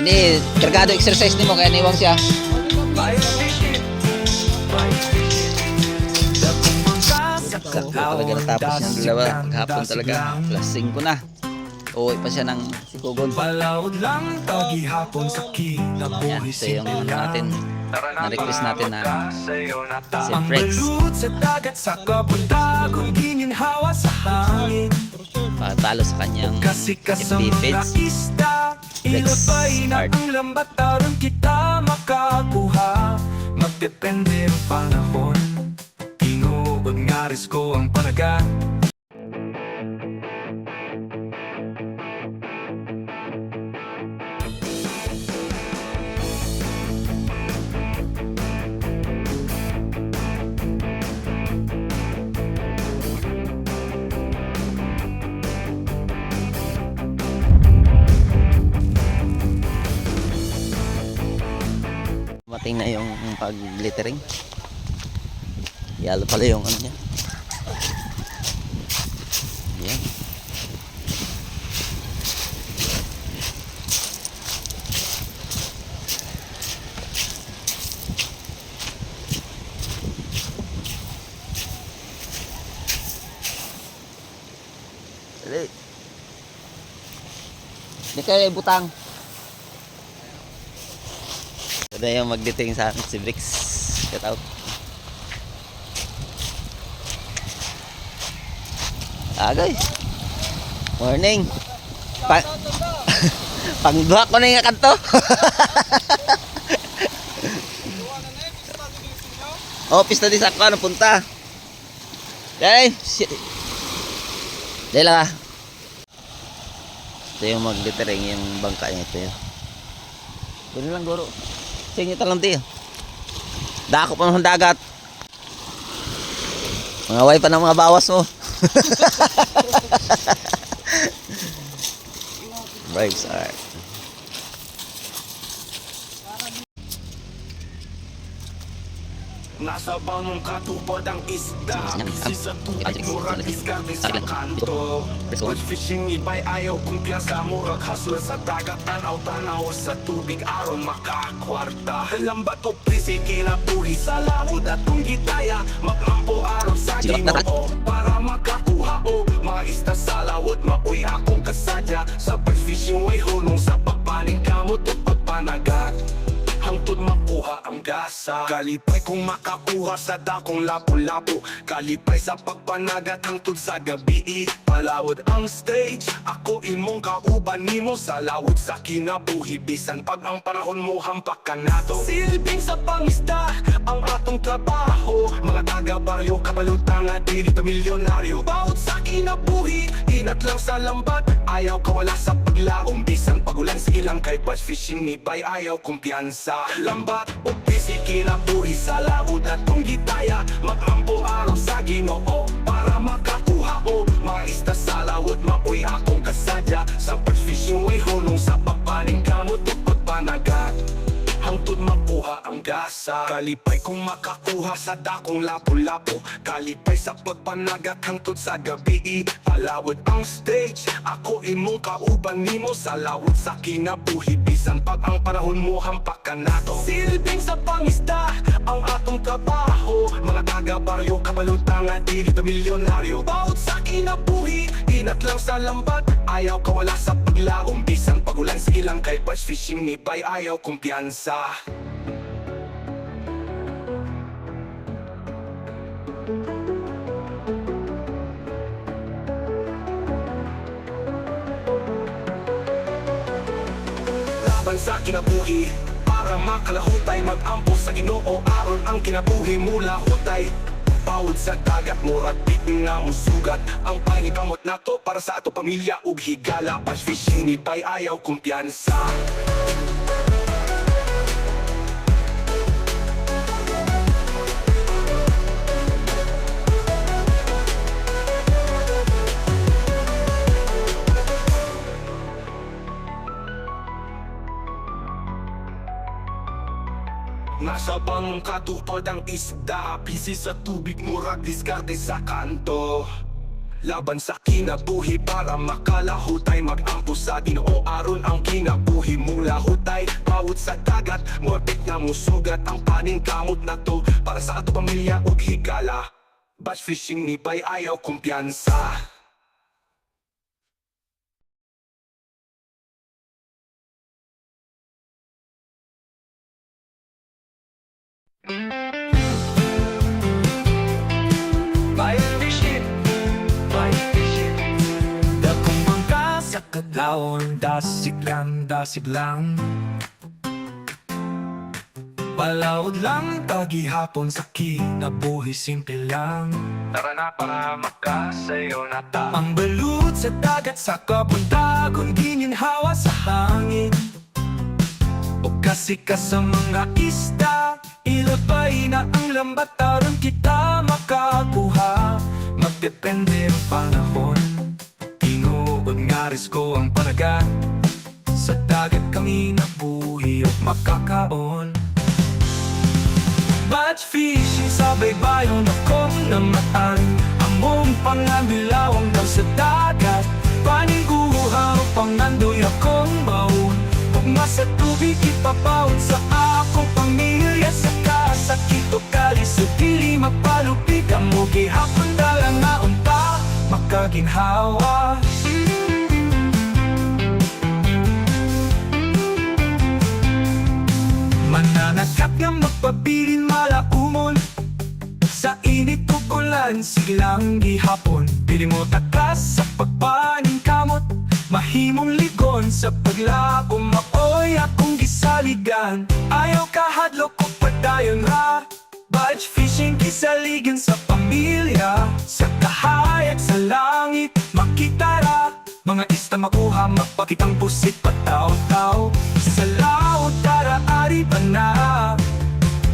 Ini kargado exercise nimo kaya niwang siya. Sakto talaga natapos yung dalawa. Maghapon talaga. Alas 5 na. Uwi pa siya ng Sikugon. Ayan, ito yung ano natin. Na-request natin na si Frex. Patalo sa kanyang FB page. Frex Art. Magdepende ang panahon. Inuod nga risko ang panagat. Mating na yung pag-glittering. Yalo pala yung ano niya. Yan. Dali. Hindi kayo butang. Ito yung mag-glittering sa akin si Brix. Get out. Agay. Morning. Pangduha ko na yung kanto. Oh, pista di sa ako. Ano punta? Dahil. Dahil lang ah. Ito yung mag-glittering yung bangka niya ito yun. Gano'n lang guro. Singit lang di. Dako pa ng dagat. Mga way pa ng mga bawas mo. Brakes are. Nasa bangong katupad ang isda. Busy sa tubig, murag diskarte sa kanto. Good fishing, iba'y ayaw kumpiyansa. Murag hustle sa dagat, tanaw-tanaw sa tubig, aron makakwarta. Lambat o prisi, kinabuhi sa lawod at kung gitaya. Maglampo aron sa Ginoo para makakuha o mga isda sa lawod. Mapuy akong kasadya sa fishing, way hunong sa pagpaning kamot o pagpanagat. Hangtod makuha ang gasa. Kalipay kung makakuha sa dakong lapu-lapu. Kalipay sa pagpanagat hangtod sa gabi. Palawod ang stage, ako imong kauban nimo sa lawod sa kinabuhi. Bisan pag ang panahon mo hampak ka nato. Silbing sa pangisda ang atong trabaho. Mga taga-baryo, kabalutang at dili pa milyonaryo. Bawat sa kinabuhi, inat lang sa lambat. Ayaw kawala sa paglaom. Bisan pagulan sa ilang kay bass fishing ni bay ayaw kumpiyansa. Lambat o busy, kinabuhi sa lawod at kung gitaya. Maglampo araw sa Ginoo para makakuha o mga isda sa lawod. Mapuy akong kasadya sa fishing, way hunong sa pagpaning kamot o pagpanagat. Hangtod makuha ang gasa. Kalipay kung makakuha sa dakong lapu-lapu. Kalipay sa pagpanagat hangtod sa gabi. Palawod ang stage, ako imong kauban nimo sa lawod sa kinabuhi. Bisan pag ang panahon mo hampak ka nato. Silbing sa pangisda ang atong trabaho. Mga taga-baryo, kabalutang at dili pa milyonaryo. Bawat sa kinabuhi, inat lang sa lambat. Ayaw kawala sa paglaom. Bisan pagulan sa ilang kay bass fishing ni bay ayaw kumpiyansa. Laban sa kinabuhi para makalahutay. Mag-ampo sa Ginoo aron ang kinabuhi mula hutay. Bawod sa dagat, murag bitin nga musugat. Ang pangikamot nato para sa ato pamilya ug higala. Bass fishing ni bay ayaw kumpiyansa. Nasa bangong katupad ang isda. Busy sa tubig, murag diskarte sa kanto. Laban sa kinabuhi para makalahutay. Mag-ampo sa Ginoo aron ang kinabuhi mula hutay, bawod sa dagat. Morbid nga musugat ang paning kamot na to. Para sa ato pamilya ug higala. Batch fishing ni bay ayaw kumpiyansa. Dakong bangka sa kadlawon, dasig lang. Palawod lang, tagihapon sa kinabuhi, simple lang. Tara na para makasayo na ta. Ang balut sa dagat, sa kabuntagon, gininhawa sa hangin. O kasi ka sa mga isda, ilabay na ang lambat, aron kita makakuha. Magdepende ang panahon, tinuod nga risko ang panagan. Sa dagat kami nabuhi at makakaon. Batch fishing sa baybayon akong namatan. Among pangabilawang daw sa dagat, paniguha o pangandoy akong baon. Ugma sa tubig ipapawon sa akong pamilya. Sa kasakit o kalis o dili mapalupig, ang mo gihapon dalang nga unta makaginhawa. Mananakap nga magpabilin malaumon. Sa init o ulan, siglang gihapon. Pili mo takas sa pagpaning kamot. Mahimong ligon sa paglako, maoy akong gisaligan. Ayaw kahadlok o padayon ra. Batch fishing gisaligan sa pamilya. Sa kahayag sa langit, makita ra. Mga ista makuha, mapakitang pusit pataw-taw. Sa laot tara ari ba na?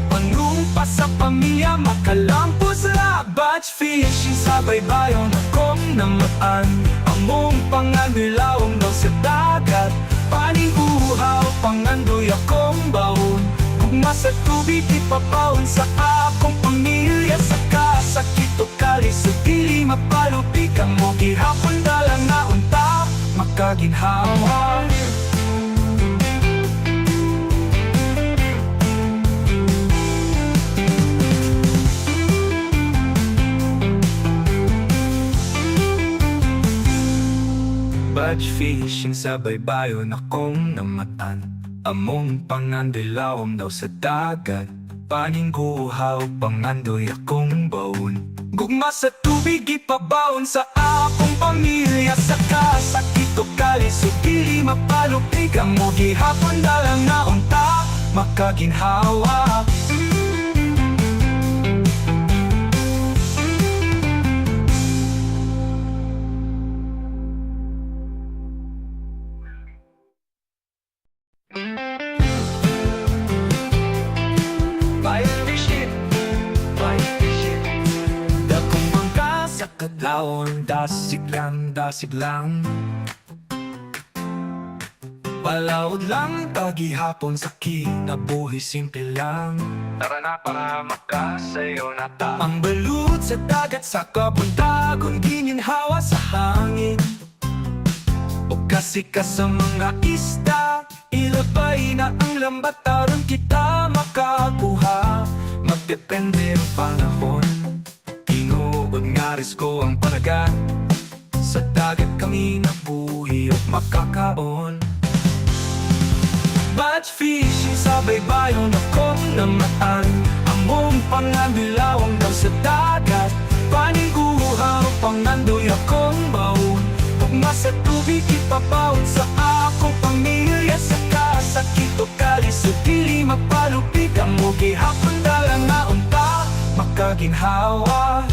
Panumpa sa pamilya, makalampos ra. Batch fishing sa baybayon akong namaan. Among panganilawang daw sa dagat, paniguhaw, pangandoy akong baon. Gugma sa tubig ipapawon sa akong pamilya. Sa kasakit o kalis o dili mapalupig, ang mo gihapon dalang na unta makaginhawa. Batch fishing sa baybayon akong namatan. Among pangandilawom daw sa dagat, paningguhaw, pangandoy akong baon. Gugma sa tubig ipabawon sa akong pamilya. Sa kasakit o kalis o dili mapalupig, ang mo gihapon dalang na unta makaginhawa. Dakong bangka sa kadlawon, dasig lang. Palawod lang, tagihapon sa kinabuhi, simple lang. Tara na para makasayo na ta. Ang balut sa dagat, sa kabuntagon, gininhawa sa hangin. O kasi ka sa mga isda, ilabay na ang lambat, aron kita makakuha. Magdepende ang panahon, tinuod nga risko ang panagan. Sa dagat kami nabuhi at makakaon. Batch fishing sa baybayon akong namaan. Among pangabilawang daw sa dagat, paniguha o pangandoy akong baon. Ugma sa tubig ipapawon sa akong pamilya. Sa kasakit o kalis o dili mapalupig, ang mo gihapon dalang nga unta makaginhawa.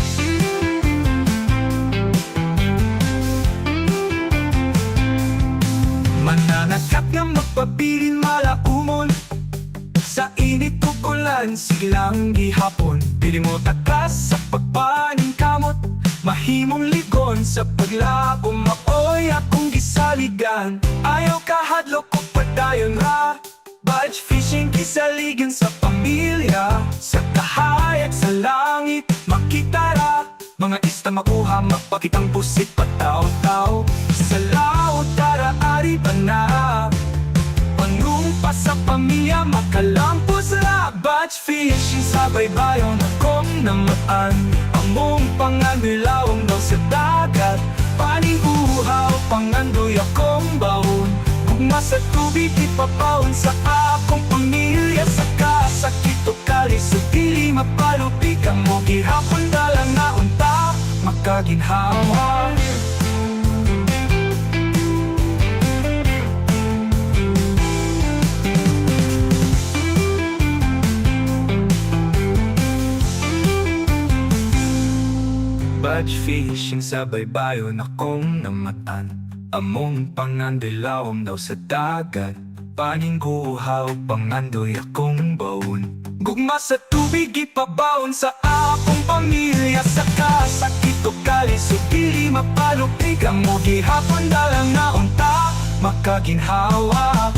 Mananakap nga magpabilin malaumon. Sa init o ulan, siglang gihapon. Pili mo takas sa pagpaning kamot. Mahimong ligon sa paglako, maoy akong gisaligan. Ayaw kahadlok o padayon ra. Batch fishing gisaligan sa pamilya. Sa kahayag sa langit, makita ra. Mga ista makuha, mapakitang pusit pataw-taw. Sa laot tara ari ba na? Panumpa pa sa pamilya, makalampo sa batch fishing sa baybayon akong namaan. Among panganilawang daw sa dagat, paning uhaw, pangandoy akong baon. Gugma sa tubig, ipapawon sa akong pamilya. Saka sakit o kalis, o dili mapalupig ang mo gihapon dalang na unta, makaginhawa. Batch fishing sa baybayon akong namatan. Among pangandilawom daw sa dagat, paning guhaw, pangandoy akong baon. Gugma sa tubig, ipabaon sa akong pamilya. Saka sakit o kalis, o dili mapalupig ang mo gihapon dalang na unta, makaginhawa.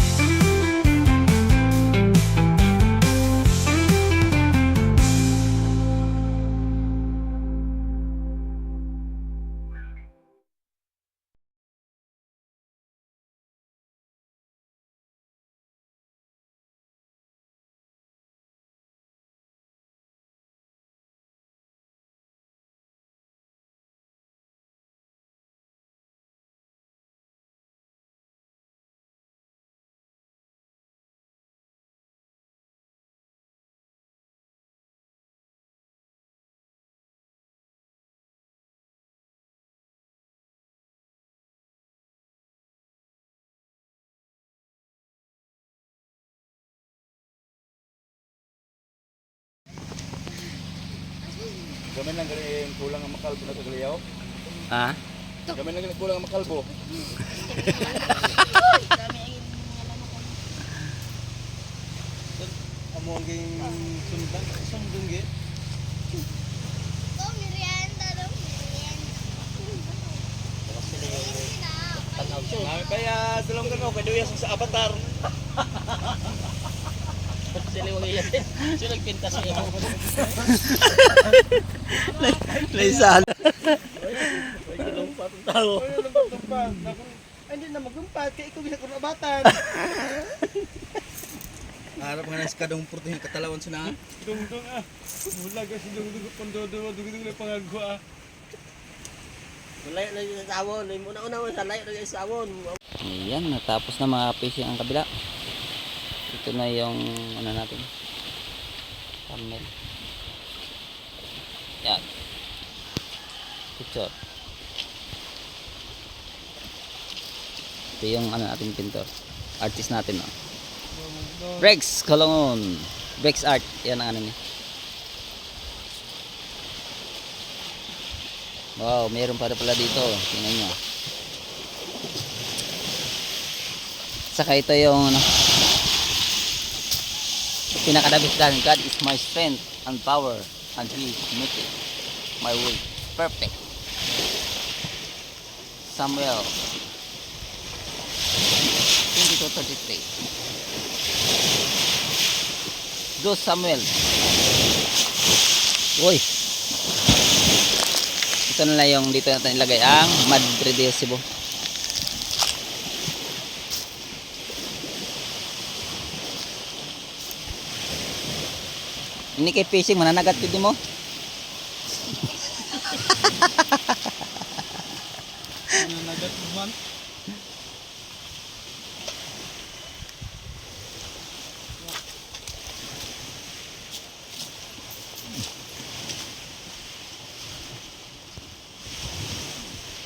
Gamin lang galing kulang ang makalbo na sa galiyaw. Ha? Gamin lang galing kulang ang makalbo. Amo ang ging sundan, sundong gid. Oh, merienda daw, merienda. Kaya tulong ka kay Duyas sa Avatar. Sila yung iyan. Sila nagpinta sa iyo. Laisan. May kilumpat ang tao. Ay, hindi na magumpat kay ikaw bisa ko nabatan. Harap nga na sa kadong purto yung katalawan sa na. Dungdung ah. Mula ka si dungdung pandodo, dungdung na pangagwa ah. Malayo na yung sawon. Una-una mo sa layo na yung sawon. Ayan, natapos na mga fishing ang kabila. Ito na yung ano natin, thumbnail. Yan, picture. Ito yung ano natin, pintor, artist natin, no? Brex Colongon, Brex Art, yan ang ano niya. Wow, mayroon pa rin pala dito, tingnan nyo. Saka ito yung ano, pinakadabitan, God is my strength and power, and He maketh my way perfect. Samuel 22:33. Go Samuel. Uy, ito na lang yung dito natin ilagay ang Madre de Cebu. Ini kay fishing, mananagat din mo. Nananagat man.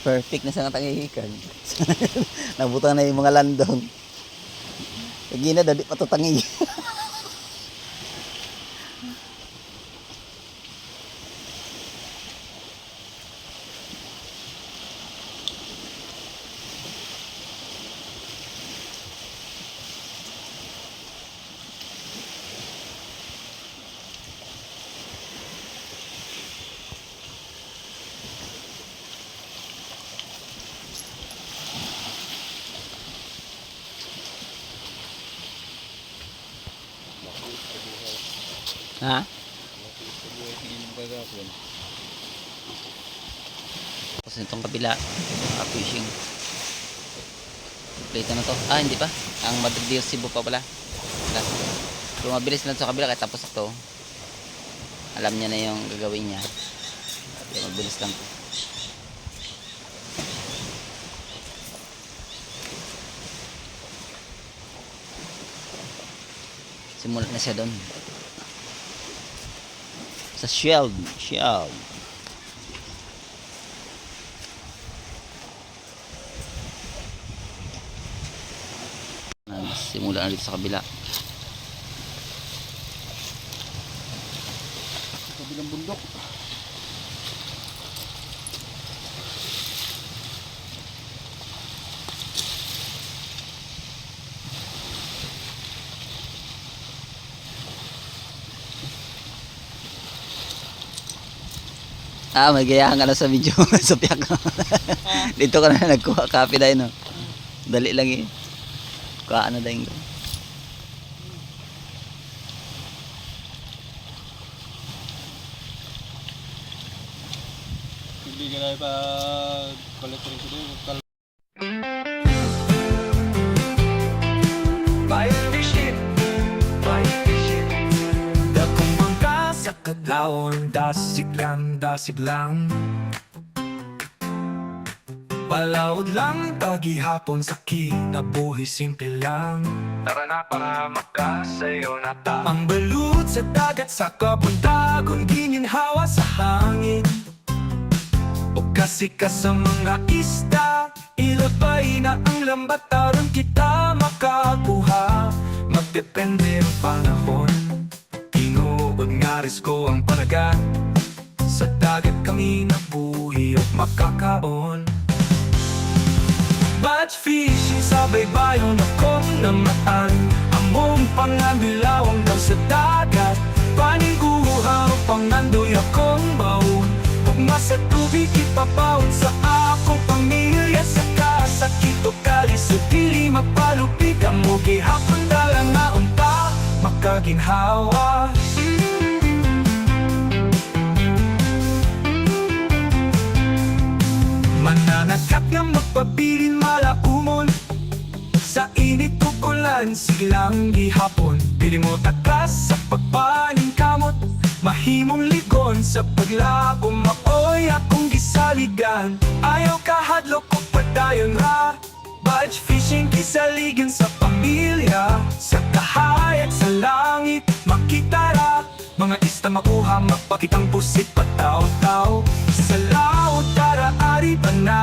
Perfect na sa tangihikan. Nabutan na yung mga landong. Lagi na, dadi patutangi. Ha? Tapos itong kabila, fishing. Plate na to. Ah, hindi pa. Ang Madre de Cebu pa pala. Pero mabilis lang sa kabila kahit tapos ito. Alam niya na yung gagawin niya. Kaya mabilis lang to. Simulat na siya doon. Sa shield. Shield. Simula na dito sa kabila. Kabilang bundok. May gayahan ka na sa video. Sa piyak. Dito ka na nagkuha copy dahil no. Dali lang eh. Kuha na dahil. Hindi ka na pa kolektorin ko doon. Bayan fishing, bayan fishing. Dakong bangka sa kadlaon, dasig lang. Palawod lang, tagihapon sa kinabuhi, simple lang. Tara na para makasayo na ta. Ang balut sa dagat, sa kabuntagon, gininhawa sa hangin. O kasi ka sa mga isda, ilabay na ang lambat, aron kita makakuha. Magdepende ang panahon, tinuod nga risko ang panagat. Sa dagat kami nabuhi at makakaon. Batch fishing sa baybayon akong namaan. Among pangabilawang daw sa dagat, paniguha o pangandoy akong baon. Ugma sa tubig ipapaon sa akong pamilya. Sa kasakit o kalis o dili magpalupig. Amo gihapon dalang nga unta makaginhawa. Mananakap nga magpabilin malaumon. Sa init tukulan, siglang gihapon. Pili mo takas sa pagpaning kamot. Mahimong ligon sa paglago, maoy akong gisaligan. Ayaw kahadlok o padayon ra. Batch fishing kisaligan sa pamilya. Sa kahay at sa langit makita ra. Mga ista makuha, magpakitang pusit pataw-taw. Sa laot tara ari pa na.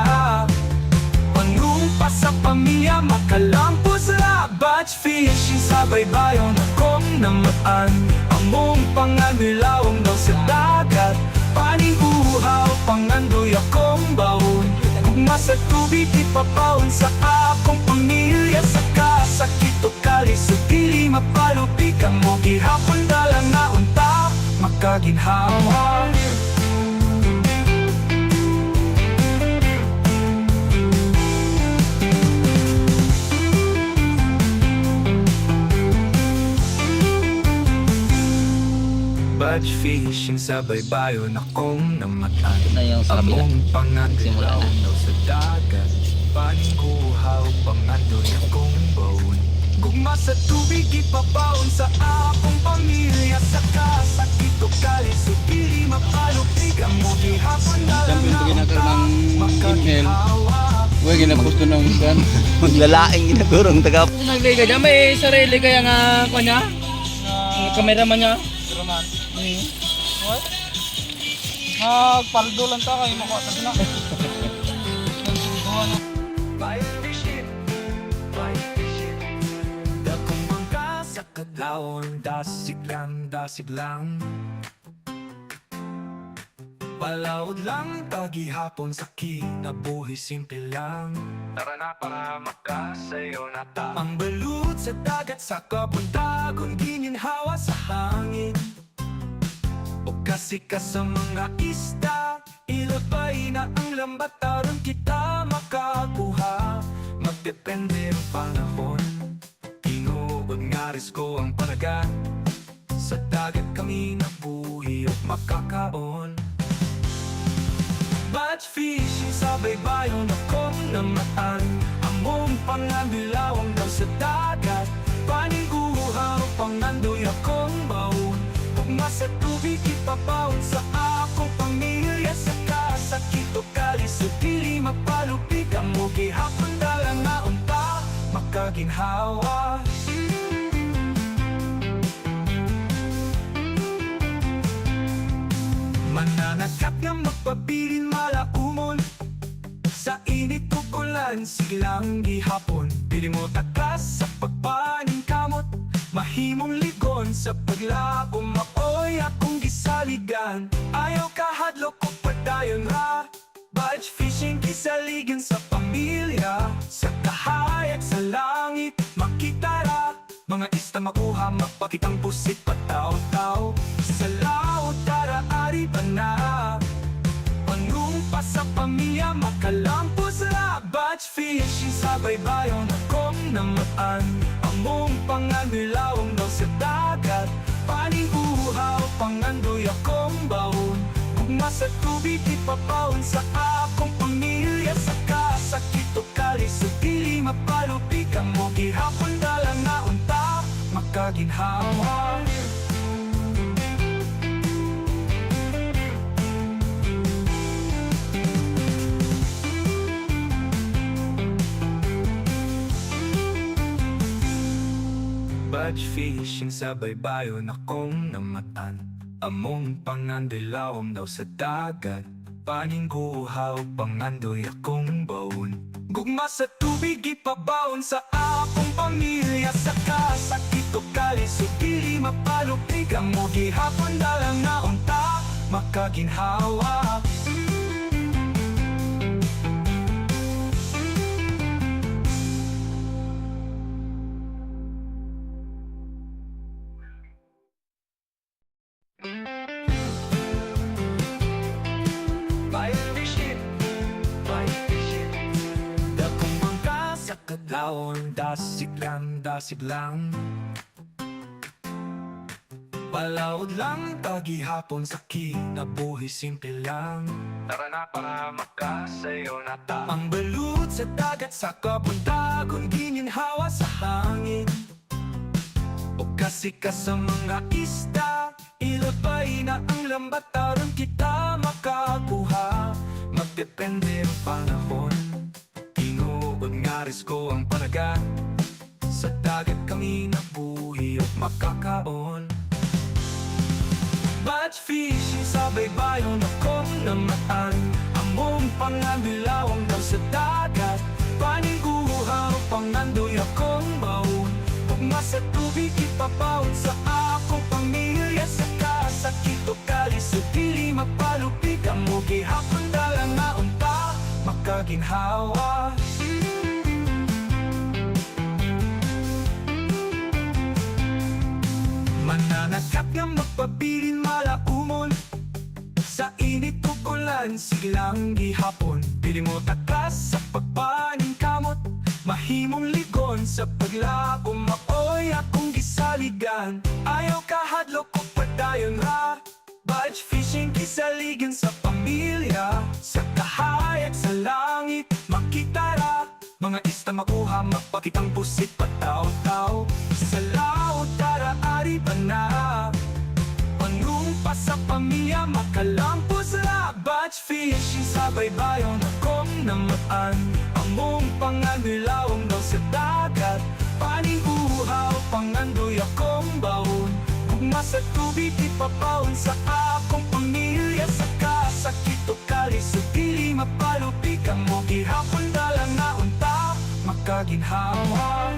Panumpa sa pamilya, makalampos ra. Batch fishing sa baybayon akong namaan. Among panganilawang daw sa dagat, paniguhaw, pangandoy akong baon. Gugma sa tubig, ipapaon sa akong pamilya. Sa kasakit o kalis o dili mapalupig. Amo gihapon dalang na unta makaginhawa. Batch fishing sa baybayon akong namatay. Ito na yung sa kabila. Among Nagsimula pangandilaw na. daw sa dagat, paniguhaw, pangandoy akong baon. Gugma sa tubig ipapaon sa akong pamilya. Sa kasakit o kalis o dili mapalupig. Amo gihapon dalang Champion na pag unta ginagawa ng email. makaginhawa. Uy, ginapos to ng gan. Maglalaing ginagurong taga. Naglay ka dyan, may sarili kaya nga kanya? Kameraman niya? Roman. What? Magpaldo lang ta kayo makuha sa sila. Bayan fishing, bayan fishing. Dakong bangka sa kadlaon, dasig lang. Palawod lang, tagihapon sa kinabuhi, simple lang. Tara na para makasayo na ta. Ang balut sa dagat, sa kabuntagon, gininhawa sa hangin. O kasi ka sa mga isda, ilabay na ang lambat, aron kita makakuha. Magdepende ang panahon, tinuod nga risko ang panagat. Sa dagat kami nabuhi at makakaon. Batch fishing sa baybayon akong namaan. Among pangabilawang daw sa dagat, paniguhaw, pangandoy akong baon. Ugma sa tubig ipapaon sa akong pamilya. Sa kasakit o kalisod dili mapalupig. Ang mo gihapon dala nga unta makaginhawa. Mananakap nga magpabilin malaumon. Sa init o ulan silang gihapon. Pili mo takas sa pagpaning kamot. Mahimong ligon sa paglaom. Maoy akong gisaligan. Ayaw kahadlok o padayon ra. Budge fishing kisaligan sa pamilya. Sa kahayag sa langit makita ra. Mga ista makuha mapakitang pusit pataw-taw. Sa laot tara ari ba na. Panumpa sa pamilya makalampos ra. Budge fishing sa baybayon akong namaan. Among panganilawang daw sa dagat. Paniuhaw pangandoy akong baon. Ugma sa tubig ipapaon sa akong pamilya. Sa kasakit o kalisod dili mapalupig. Ang mo gihapon dala nga unta makaginhawa. Budge fishing sa baybayon akong namatan. Among pangandilawom daw sa dagat. Paningguhaw pangandoy akong baon. Gugma sa tubig ipabaon sa akong pamilya. Sa kasakit o kalisod dili mapalupig. Ang mo gihapon dala nga unta makaginhawa. Dakong mangka sa kadlawon, dasig lang. Palawod lang tagihapon sa kinabuhi simple lang. Tara na para makasayo na ta. Ang balut sa dagat sa kabuntagon, gininhawa sa hangin. O kasi ka sa mga isda, ilabay na ang lambat aron kita makakuha. Magdepende ang panahon, tinuod nga risko ang panagat. Sa dagat kami nabuhi at makakaon. Budge fishing sa baybayon akong namaan. Among panganbilawang daw sa dagat. Paningguhaw pangandoy akong baon. Ugma sa tubig ipapaon sa akong pamilya. Sa kasakit o kalisod dili mapalupig. Ang mo gihapon dala nga unta makaginhawa. Mananakap nga magpabilin malaumon. Sa init o ulan silang gihapon. Pili mo takas sa pagpaning kamot. Mahimong ligon sa paglaom. Maoy akong gisaligan. Ayaw kahadlok o padayon ra. Budge fishing kisaligan sa pamilya. Sa kahayag sa langit makita ra. Mga ista makuha mapakitang pusit pataw-taw. Sa laot tara ari ba na. Panumpa sa pamilya makalampos ra. Budge fishing sa baybayon akong namaan. Among panganilawang daw sa dagat. Paniuhaw pangandoy akong baon. Gugma sa tubig ipapaon sa akong pamilya. Sa kasakit o kalisod dili mapalupig. Ang mo gihapon dala nga unta makaginhawa.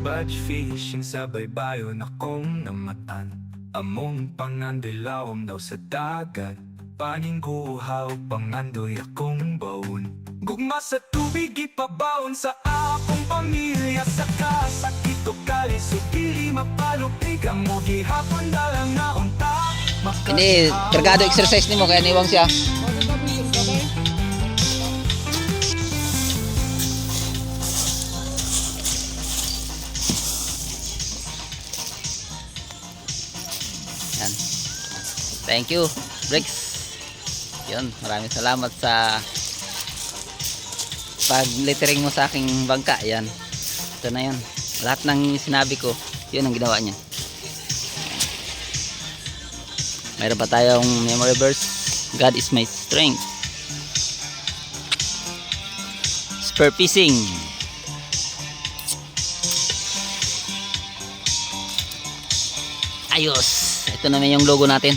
Budge fishing sa baybayon akong namatan. Among pangandilawom daw sa dagat. Paningguhaw pangandoy akong baon. Gugma sa tubig ipabaon sa akong pamilya. Sa kasakit o kalisod dili mapalupig. Ang mo gihapon dala nga unta Hindi, kargado exercise nimo kaya niwang siya. Yan. Thank you, Rex. Yun, maraming salamat sa pag-lettering mo sa aking bangka. Yan. Ito na yun. Lahat ng sinabi ko, yun ang ginawa niya. Mayroon pa tayong memory verse. God is my strength. Spur fishing. Ayos. Ito naman yung logo natin.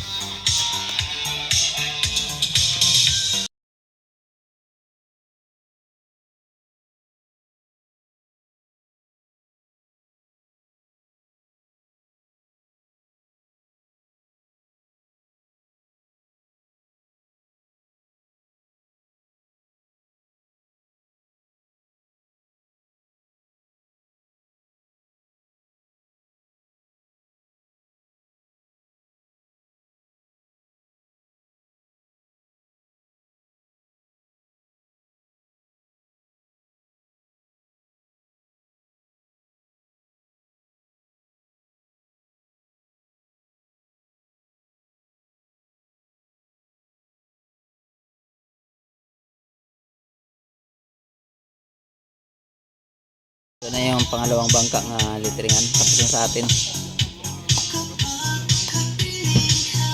Ito na yung pangalawang bangka nga letteringan. Tapos na sa atin.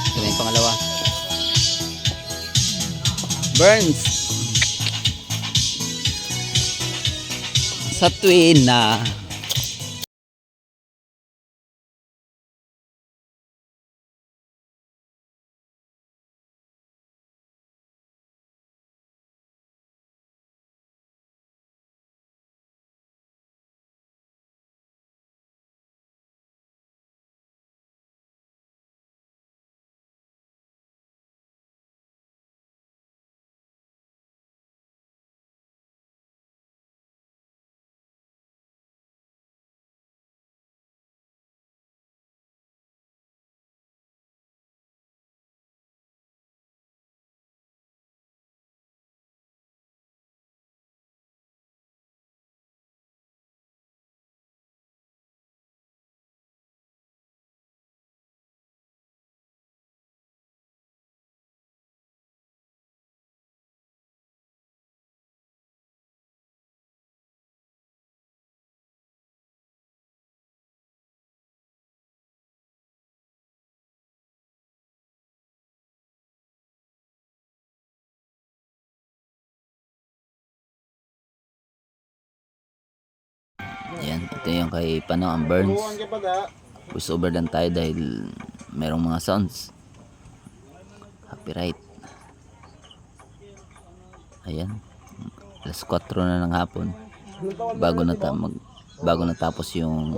Ito na yung pangalawa. Burns. Sa tuwin na yan, ito yung kay Pano ang Burns. Voice over lang tayo dahil merong mga sounds. Copyright. Ayan. Alas 4 na ng hapon. Bago natapos yung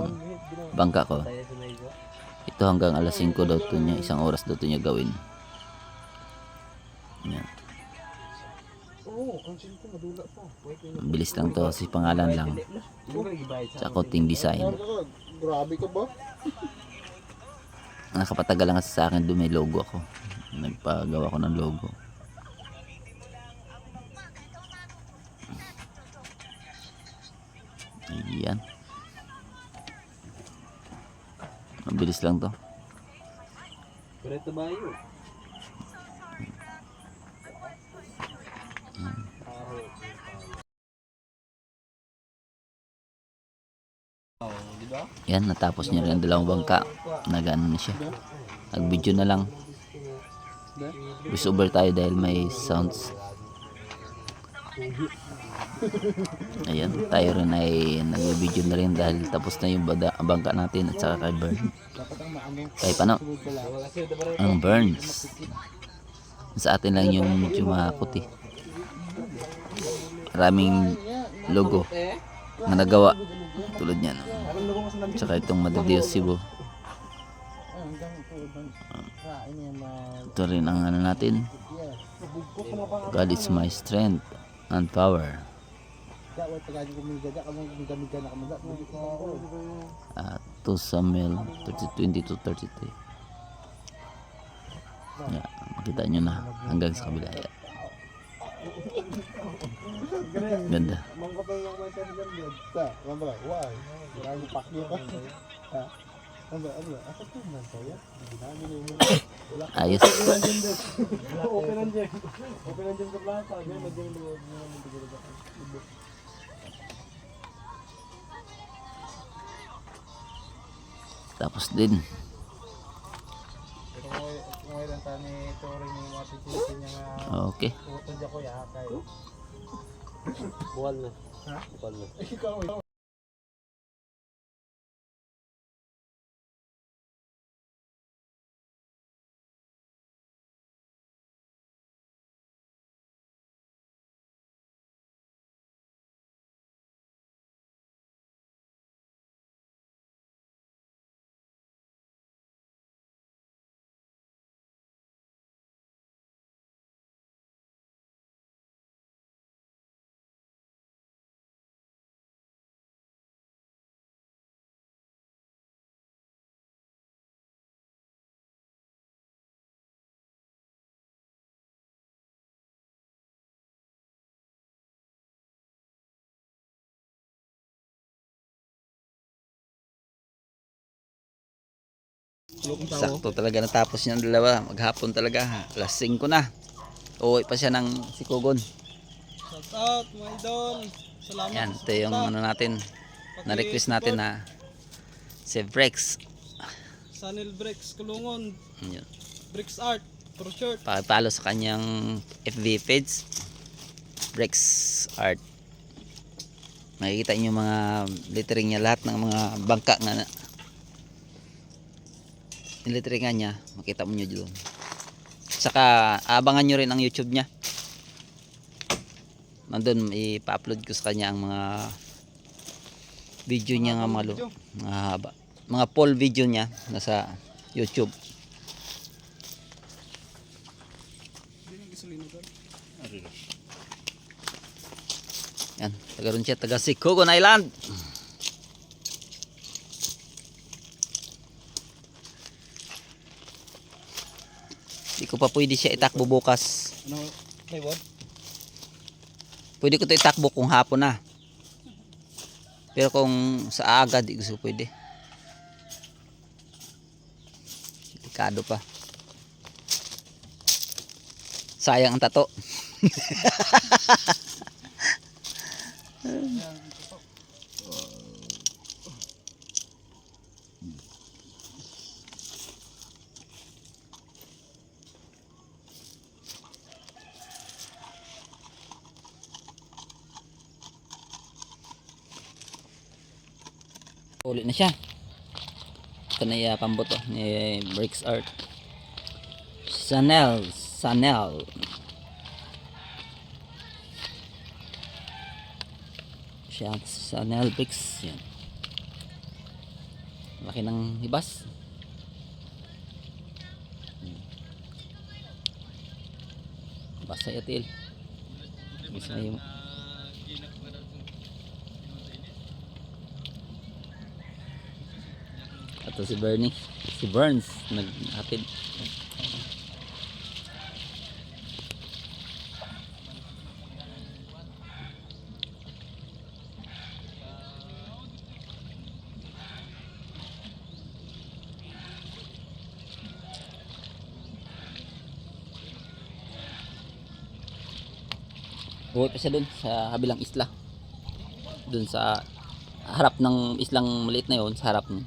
bangka ko. Ito hanggang alas 5 daw to niya. Isang oras daw to niya gawin. Ayan. Bilis lang to kasi pangalan lang sa coating design. Grabe ka ba? Nakapatagal lang kasi sa akin doon may logo ako. Nagpagawa ko ng logo. Ayan. Mabilis lang to. Diretso ba yun? Yan, natapos niya rin ang dalawang bangka. Nag-ano na siya. Nag-video na lang. Voice over tayo dahil may sounds. Ayan, tayo rin ay nag-video na rin dahil tapos na yung bangka natin at saka kay Burn. Kay Pano ang Burns. Sa atin lang yung medyo maputi. Maraming logo na nagawa tulad niyan. Tsaka itong Madadios Cebu. Ito rin ang ano natin. God is my strength and power. 2 Samuel 30:20-33. Yeah, makita nyo na hanggang sa kabila. Yeah. Ganda. Ayos. Open ang dyan. Open ang dyan sa plaza. Ganyan, medyo luwag. Tapos din. Kung mayroon tayo ni Tori ni Mati Chichi niya nga Okay. utod ako ya kayo. Buwan na. Ha? Buwan na. Ikaw. Sakto talaga natapos niya ang dalawa. Maghapon talaga. Alas 5 na. Uwi pa siya ng Sikugon. Shout out mga idol. Salamat. Yan, ito yung ano natin. Na-request natin na si Brex. Sanil Brex Kulungon. Yun. Brex Art. Pro shirt. Pakipalo sa kanyang FB page. Brex Art. Makikita niyo mga lettering niya. Lahat ng mga bangka nga na niletringan niya, makita mo nyo doon. Saka abangan nyo rin ang YouTube niya. Nandun ipa-upload ko sa kanya ang mga video niya nga mga haba. Mga poll video niya nasa YouTube. Yan, taga ron siya, taga Sikugon Island. Hindi ko pa pwede siya itakbo bukas. Ano? Plywood? Pwede ko ito itakbo kung hapon na. Pero kung sa aga, di gusto pwede. Delikado pa. Sayang ang tato. Ulit na siya. Ito na yung pamboto ni Brex Art. Sanel. Siya, Sanel Brex. Yan. Laki ng hibas. Basa yatil. Bisa yung ito si Bernie, si Burns naghatid. Uwi pa siya dun sa kabilang isla. Dun sa harap ng islang maliit na yun, sa harap niya.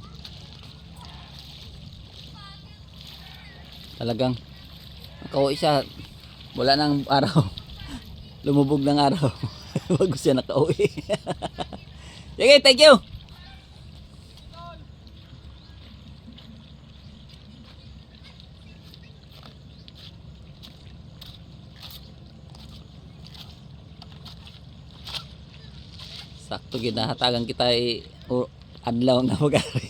Talagang nakauwi siya, wala nang araw. Lumubog ng araw bago siya nakauwi. Sige, thank you. Sakto ginahatagan kita adlaw na mag-ari.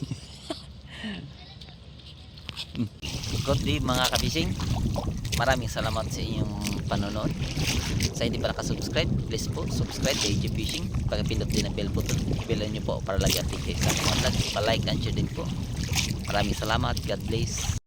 Good day mga kabising. Maraming salamat sa inyong panonood. Sa hindi pa nakasubscribe, please po subscribe kay AJ Fishing. Pagpindot din ang bell button, i-bell nyo po para lagi update sa mga vlog. Pa-like and share din po. Maraming salamat. God bless.